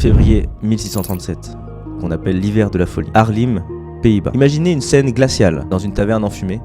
Février 1637, qu'on appelle l'hiver de la folie. Haarlem, Pays-Bas. Imaginez une scène glaciale dans une taverne enfumée.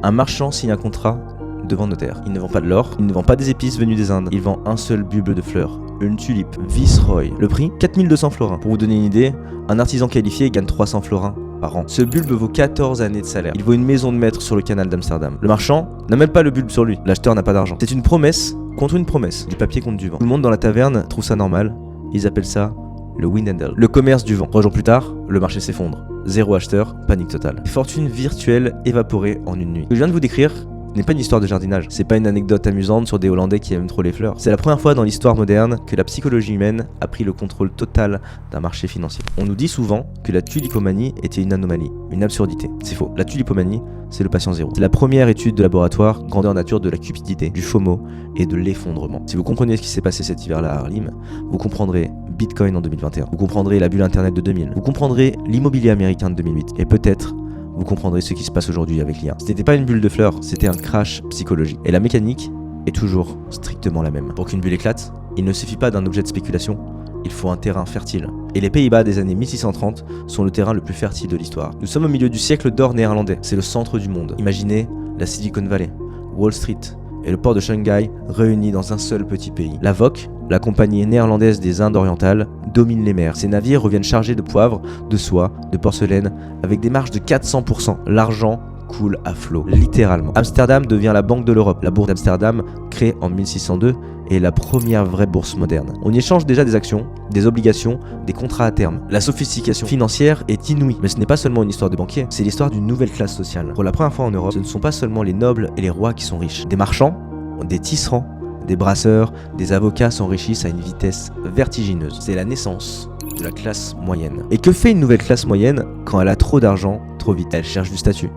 Un marchand signe un contrat devant notaire. Il ne vend pas de l'or, il ne vend pas des épices venues des Indes. Il vend un seul bulbe de fleurs, une tulipe, Viceroy. Le prix 4200 florins. Pour vous donner une idée, un artisan qualifié gagne 300 florins par an. Ce bulbe vaut 14 années de salaire. Il vaut une maison de maître sur le canal d'Amsterdam. Le marchand n'a même pas le bulbe sur lui. L'acheteur n'a pas d'argent. C'est une promesse contre une promesse. Du papier contre du vent. Tout le monde dans la taverne trouve ça normal. Ils appellent ça le Windhandel. Le commerce du vent. 3 jours plus tard, le marché s'effondre. Zéro acheteur, panique totale. Fortune virtuelle évaporée en une nuit. Ce que je viens de vous décrire n'est pas une histoire de jardinage. C'est pas une anecdote amusante sur des Hollandais qui aiment trop les fleurs. C'est la première fois dans l'histoire moderne que la psychologie humaine a pris le contrôle total d'un marché financier. On nous dit souvent que la tulipomanie était une anomalie, une absurdité. C'est faux. La tulipomanie, c'est le patient zéro. C'est la première étude de laboratoire grandeur nature de la cupidité, du FOMO et de l'effondrement. Si vous comprenez ce qui s'est passé cet hiver-là à Haarlem, vous comprendrez Bitcoin en 2021. Vous comprendrez la bulle internet de 2000. Vous comprendrez l'immobilier américain de 2008. Et peut-être vous comprendrez ce qui se passe aujourd'hui avec l'IA. Ce n'était pas une bulle de fleurs, c'était un crash psychologique. Et la mécanique est toujours strictement la même. Pour qu'une bulle éclate, il ne suffit pas d'un objet de spéculation, il faut un terrain fertile. Et les Pays-Bas des années 1630 sont le terrain le plus fertile de l'histoire. Nous sommes au milieu du siècle d'or néerlandais, c'est le centre du monde. Imaginez la Silicon Valley, Wall Street et le port de Shanghai réunis dans un seul petit pays. La VOC, la compagnie néerlandaise des Indes orientales, domine les mers. Ces navires reviennent chargés de poivre, de soie, de porcelaine, avec des marges de 400%. L'argent coule à flot, littéralement. Amsterdam devient la banque de l'Europe. La bourse d'Amsterdam, créée en 1602, est la première vraie bourse moderne. On y échange déjà des actions, des obligations, des contrats à terme. La sophistication financière est inouïe. Mais ce n'est pas seulement une histoire de banquiers, c'est l'histoire d'une nouvelle classe sociale. Pour la première fois en Europe, ce ne sont pas seulement les nobles et les rois qui sont riches. Des marchands, des tisserands, des brasseurs, des avocats s'enrichissent à une vitesse vertigineuse. C'est la naissance de la classe moyenne. Et que fait une nouvelle classe moyenne quand elle a trop d'argent, trop vite? Elle cherche du statut.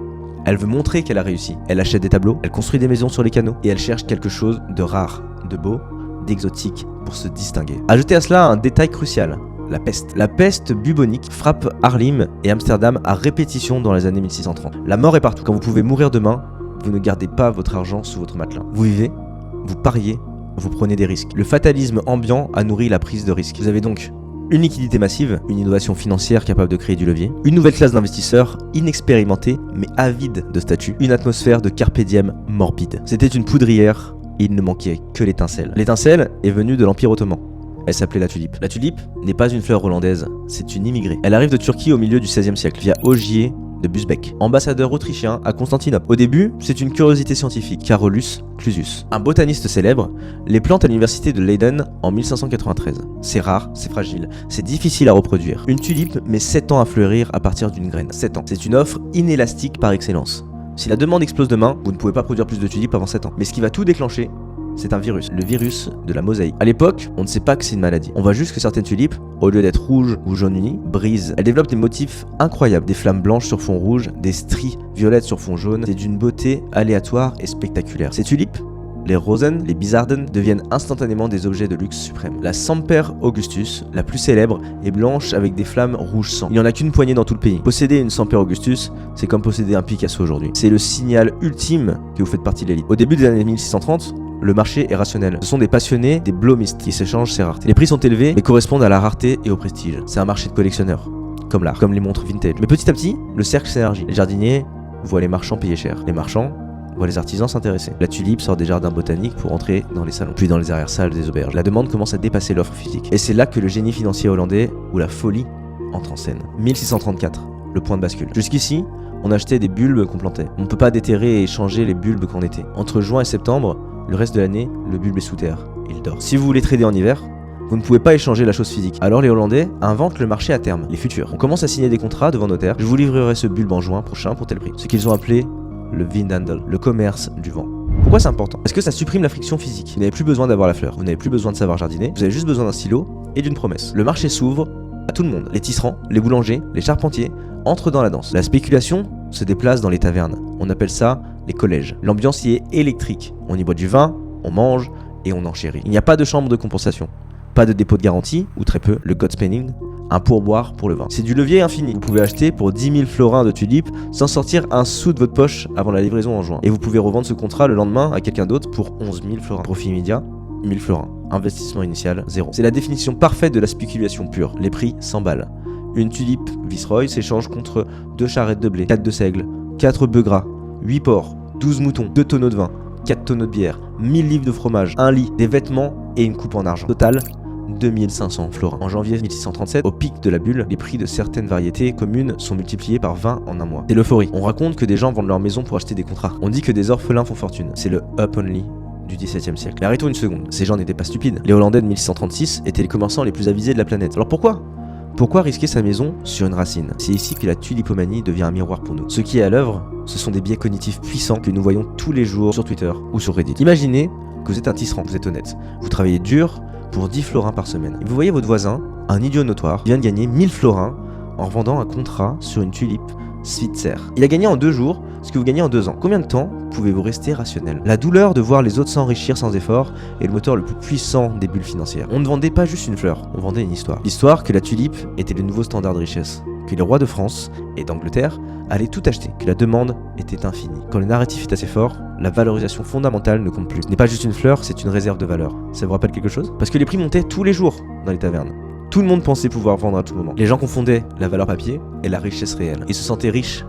Elle veut montrer qu'elle a réussi. Elle achète des tableaux, elle construit des maisons sur les canaux et elle cherche quelque chose de rare, de beau, d'exotique pour se distinguer. Ajoutez à cela un détail crucial. La peste. La peste bubonique frappe Haarlem et Amsterdam à répétition dans les années 1630. La mort est partout. Quand vous pouvez mourir demain, vous ne gardez pas votre argent sous votre matelas. Vous vivez, vous pariez, vous prenez des risques. Le fatalisme ambiant a nourri la prise de risque. Vous avez donc une liquidité massive, une innovation financière capable de créer du levier, une nouvelle classe d'investisseurs inexpérimentés mais avides de statut, une atmosphère de carpe diem morbide. C'était une poudrière et il ne manquait que l'étincelle. L'étincelle est venue de l'Empire ottoman. Elle s'appelait la tulipe. La tulipe n'est pas une fleur hollandaise, c'est une immigrée. Elle arrive de Turquie au milieu du XVIe siècle via Ogier de Busbecq, ambassadeur autrichien à Constantinople. Au début, c'est une curiosité scientifique, Carolus Clusius. Un botaniste célèbre les plante à l'université de Leiden en 1593. C'est rare, c'est fragile, c'est difficile à reproduire. Une tulipe met 7 ans à fleurir à partir d'une graine. 7 ans. C'est une offre inélastique par excellence. Si la demande explose demain, vous ne pouvez pas produire plus de tulipes avant 7 ans. Mais ce qui va tout déclencher, c'est un virus, le virus de la mosaïque. À l'époque, on ne sait pas que c'est une maladie. On voit juste que certaines tulipes, au lieu d'être rouges ou jaune unies, brisent. Elles développent des motifs incroyables, des flammes blanches sur fond rouge, des stries violettes sur fond jaune. C'est d'une beauté aléatoire et spectaculaire. Ces tulipes, les Rosen, les Bizarden, deviennent instantanément des objets de luxe suprême. La Semper Augustus, la plus célèbre, est blanche avec des flammes rouge sang. Il n'y en a qu'une poignée dans tout le pays. Posséder une Semper Augustus, c'est comme posséder un Picasso aujourd'hui. C'est le signal ultime que vous faites partie de l'élite. Au début des années 1630, le marché est rationnel. Ce sont des passionnés, des blomistes qui s'échangent ces raretés. Les prix sont élevés, mais correspondent à la rareté et au prestige. C'est un marché de collectionneurs, comme l'art, comme les montres vintage. Mais petit à petit, le cercle s'élargit. Les jardiniers voient les marchands payer cher. Les marchands voient les artisans s'intéresser. La tulipe sort des jardins botaniques pour entrer dans les salons, puis dans les arrière-salles des auberges. La demande commence à dépasser l'offre physique. Et c'est là que le génie financier hollandais, ou la folie, entre en scène. 1634, le point de bascule. Jusqu'ici, on achetait des bulbes qu'on plantait. On ne peut pas déterrer et échanger les bulbes qu'on était. Entre juin et septembre, le reste de l'année, le bulbe est sous terre, il dort. Si vous voulez trader en hiver, vous ne pouvez pas échanger la chose physique. Alors les Hollandais inventent le marché à terme, les futurs. On commence à signer des contrats devant notaire. Je vous livrerai ce bulbe en juin prochain pour tel prix. Ce qu'ils ont appelé le Windhandel, le commerce du vent. Pourquoi c'est important? Parce que ça supprime la friction physique. Vous n'avez plus besoin d'avoir la fleur, vous n'avez plus besoin de savoir jardiner, vous avez juste besoin d'un stylo et d'une promesse. Le marché s'ouvre à tout le monde. Les tisserands, les boulangers, les charpentiers entrent dans la danse. La spéculation se déplace dans les tavernes. On appelle ça les collèges. L'ambiance y est électrique. On y boit du vin, on mange et on enchérit. Il n'y a pas de chambre de compensation, pas de dépôt de garantie, ou très peu, le Godspenning, un pourboire pour le vin. C'est du levier infini. Vous pouvez acheter pour 10 000 florins de tulipes sans sortir un sou de votre poche avant la livraison en juin. Et vous pouvez revendre ce contrat le lendemain à quelqu'un d'autre pour 11 000 florins. Profit immédiat, 1000 florins. Investissement initial, 0. C'est la définition parfaite de la spéculation pure. Les prix s'emballent. Une tulipe Viceroy s'échange contre 2 charrettes de blé, 4 de seigle, 4 bœufs gras, 8 porcs, 12 moutons, 2 tonneaux de vin, 4 tonneaux de bière, 1000 livres de fromage, un lit, des vêtements et une coupe en argent. Total, 2500 florins. En janvier 1637, au pic de la bulle, les prix de certaines variétés communes sont multipliés par 20 en un mois. C'est l'euphorie. On raconte que des gens vendent leur maison pour acheter des contrats. On dit que des orphelins font fortune. C'est le up only du XVIIe siècle. Mais arrêtons une seconde, ces gens n'étaient pas stupides. Les Hollandais de 1636 étaient les commerçants les plus avisés de la planète. Alors pourquoi risquer sa maison sur une racine? C'est ici que la tulipomanie devient un miroir pour nous. Ce qui est à l'œuvre, ce sont des biais cognitifs puissants que nous voyons tous les jours sur Twitter ou sur Reddit. Imaginez que vous êtes un tisserand, vous êtes honnête. Vous travaillez dur pour 10 florins par semaine. Et vous voyez votre voisin, un idiot notoire, qui vient de gagner 1000 florins en vendant un contrat sur une tulipe Switzer. Il a gagné en 2 jours ce que vous gagnez en 2 ans. Combien de temps pouvez-vous rester rationnel? La douleur de voir les autres s'enrichir sans effort est le moteur le plus puissant des bulles financières. On ne vendait pas juste une fleur, on vendait une histoire. L'histoire que la tulipe était le nouveau standard de richesse, que les rois de France et d'Angleterre allaient tout acheter, que la demande était infinie. Quand le narratif est assez fort, la valorisation fondamentale ne compte plus. Ce n'est pas juste une fleur, c'est une réserve de valeur. Ça vous rappelle quelque chose? Parce que les prix montaient tous les jours dans les tavernes. Tout le monde pensait pouvoir vendre à tout moment. Les gens confondaient la valeur papier et la richesse réelle. Ils se sentaient riches,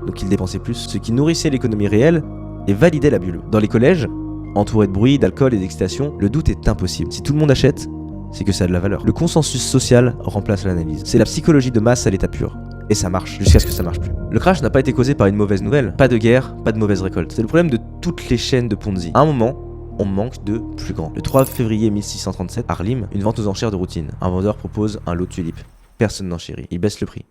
donc ils dépensaient plus, ce qui nourrissait l'économie réelle et validait la bulle. Dans les collèges, entourés de bruit, d'alcool et d'excitation, le doute est impossible. Si tout le monde achète, c'est que ça a de la valeur. Le consensus social remplace l'analyse. C'est la psychologie de masse à l'état pur. Et ça marche, jusqu'à ce que ça marche plus. Le crash n'a pas été causé par une mauvaise nouvelle. Pas de guerre, pas de mauvaise récolte. C'est le problème de toutes les chaînes de Ponzi. À un moment, on manque de plus grand. Le 3 février 1637, Arlim, une vente aux enchères de routine. Un vendeur propose un lot de tulipes. Personne n'en chérit. Il baisse le prix.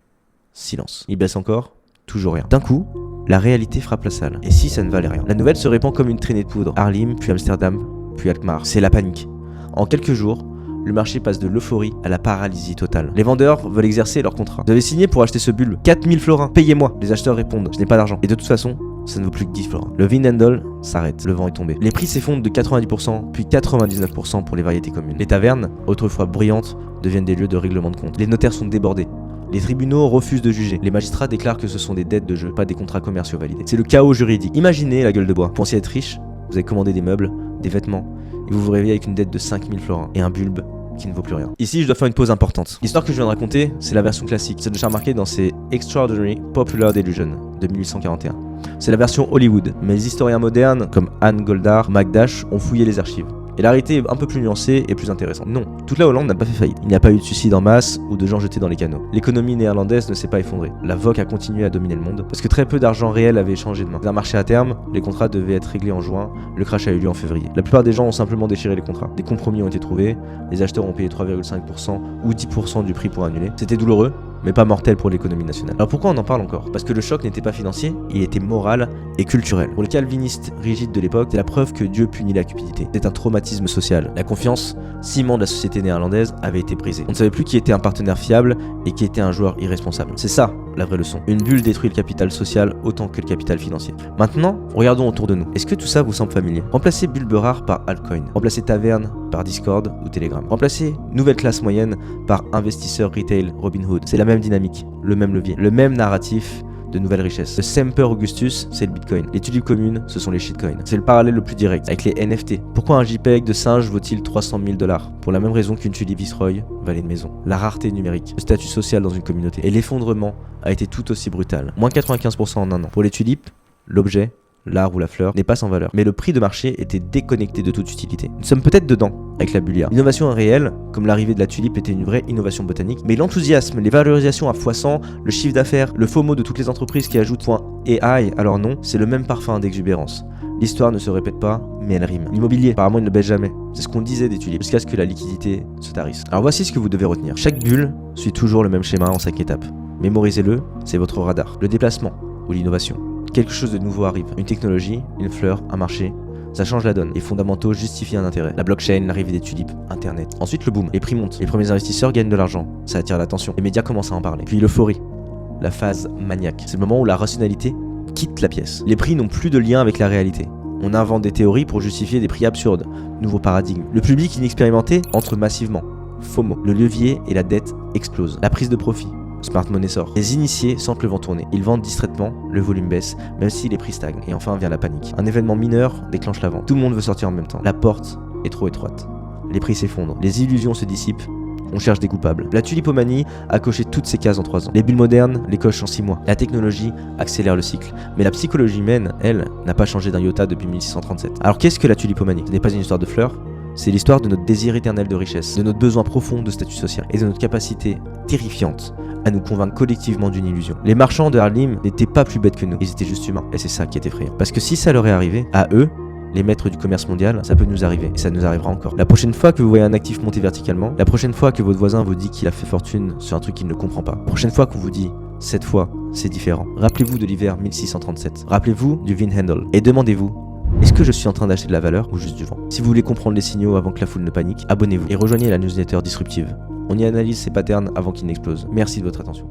Silence. Il baisse encore. Toujours rien. D'un coup, la réalité frappe la salle. Et si ça ne valait rien? La nouvelle se répand comme une traînée de poudre. Arlim, puis Amsterdam, puis Alkmaar. C'est la panique. En quelques jours, le marché passe de l'euphorie à la paralysie totale. Les vendeurs veulent exercer leur contrat. Vous avez signé pour acheter ce bulbe. 4000 florins. Payez-moi. Les acheteurs répondent. Je n'ai pas d'argent. Et de toute façon, ça ne vaut plus que 10 florins. Le Vindendal s'arrête. Le vent est tombé. Les prix s'effondrent de 90%, puis 99% pour les variétés communes. Les tavernes, autrefois bruyantes, deviennent des lieux de règlement de compte. Les notaires sont débordés. Les tribunaux refusent de juger. Les magistrats déclarent que ce sont des dettes de jeu, pas des contrats commerciaux validés. C'est le chaos juridique. Imaginez la gueule de bois. Vous pensiez être riche, vous avez commandé des meubles, des vêtements, et vous vous réveillez avec une dette de 5000 florins et un bulbe qui ne vaut plus rien. Ici, je dois faire une pause importante. L'histoire que je viens de raconter, c'est la version classique, celle de Charles Marquet dans ses Extraordinary Popular Delusion de 1841. C'est la version Hollywood, mais les historiens modernes, comme Anne Goldar, Macdash, ont fouillé les archives. Et la réalité est un peu plus nuancée et plus intéressante. Non, toute la Hollande n'a pas fait faillite. Il n'y a pas eu de suicides en masse ou de gens jetés dans les canaux. L'économie néerlandaise ne s'est pas effondrée. La VOC a continué à dominer le monde parce que très peu d'argent réel avait échangé de main. Un marché à terme, les contrats devaient être réglés en juin, le crash a eu lieu en février. La plupart des gens ont simplement déchiré les contrats. Des compromis ont été trouvés, les acheteurs ont payé 3,5% ou 10% du prix pour annuler. C'était douloureux, mais pas mortel pour l'économie nationale. Alors pourquoi on en parle encore? Parce que le choc n'était pas financier, il était moral et culturel. Pour les calvinistes rigides de l'époque, c'est la preuve que Dieu punit la cupidité. C'est un traumatisme social. La confiance, ciment de la société néerlandaise, avait été brisée. On ne savait plus qui était un partenaire fiable et qui était un joueur irresponsable. C'est ça la vraie leçon. Une bulle détruit le capital social autant que le capital financier. Maintenant, regardons autour de nous. Est-ce que tout ça vous semble familier? Remplacez bulbe rare par altcoin. Remplacez taverne par Discord ou Telegram. Remplacez nouvelle classe moyenne par investisseur retail Robinhood. C'est la même dynamique, le même levier, le même narratif de nouvelles richesses. Le Semper Augustus, c'est le Bitcoin. Les tulipes communes, ce sont les shitcoins. C'est le parallèle le plus direct avec les NFT. Pourquoi un JPEG de singe vaut-il 300 000 $? Pour la même raison qu'une tulipe Viceroy valait une maison. La rareté numérique, le statut social dans une communauté. Et l'effondrement a été tout aussi brutal. Moins 95% en un an. Pour les tulipes, l'objet, l'art ou la fleur n'est pas sans valeur. Mais le prix de marché était déconnecté de toute utilité. Nous sommes peut-être dedans avec la bullia. L'innovation réelle, comme l'arrivée de la tulipe était une vraie innovation botanique, mais l'enthousiasme, les valorisations à x100, le chiffre d'affaires, le FOMO de toutes les entreprises qui ajoutent .ai à leur nom, c'est le même parfum d'exubérance. L'histoire ne se répète pas, mais elle rime. L'immobilier, apparemment, il ne baisse jamais. C'est ce qu'on disait des tulipes, jusqu'à ce que la liquidité se tarisse. Alors voici ce que vous devez retenir. Chaque bulle suit toujours le même schéma en 5 étapes. Mémorisez-le, c'est votre radar. Le déplacement ou l'innovation. Quelque chose de nouveau arrive. Une technologie, une fleur, un marché. Ça change la donne. Les fondamentaux justifient un intérêt. La blockchain, l'arrivée des tulipes, Internet. Ensuite, le boom. Les prix montent. Les premiers investisseurs gagnent de l'argent. Ça attire l'attention. Les médias commencent à en parler. Puis l'euphorie. La phase maniaque. C'est le moment où la rationalité quitte la pièce. Les prix n'ont plus de lien avec la réalité. On invente des théories pour justifier des prix absurdes. Nouveau paradigme. Le public inexpérimenté entre massivement. FOMO. Le levier et la dette explosent. La prise de profit. Smart Money sort. Les initiés sentent le vent tourner. Ils vendent distraitement, le volume baisse, même si les prix stagnent. Et enfin vient la panique. Un événement mineur déclenche la vente. Tout le monde veut sortir en même temps. La porte est trop étroite. les prix s'effondrent, les illusions se dissipent, on cherche des coupables. La tulipomanie a coché toutes ces cases en 3 ans. Les bulles modernes les cochent en 6 mois. La technologie accélère le cycle. Mais la psychologie humaine, elle, n'a pas changé d'un iota depuis 1637. Alors qu'est-ce que la tulipomanie? Ce n'est pas une histoire de fleurs, c'est l'histoire de notre désir éternel de richesse, de notre besoin profond de statut social et de notre capacité terrifiante à nous convaincre collectivement d'une illusion. Les marchands de Harlem n'étaient pas plus bêtes que nous, ils étaient juste humains. Et c'est ça qui est effrayant. Parce que si ça leur est arrivé, à eux, les maîtres du commerce mondial, ça peut nous arriver, et ça nous arrivera encore. La prochaine fois que vous voyez un actif monter verticalement, la prochaine fois que votre voisin vous dit qu'il a fait fortune sur un truc qu'il ne comprend pas, la prochaine fois qu'on vous dit « cette fois, c'est différent », rappelez-vous de l'hiver 1637, rappelez-vous du Vinhandle, et demandez-vous « est-ce que je suis en train d'acheter de la valeur ou juste du vent ?» Si vous voulez comprendre les signaux avant que la foule ne panique, abonnez-vous et rejoignez la newsletter disruptive. On y analyse ces patterns avant qu'ils n'explosent. Merci de votre attention.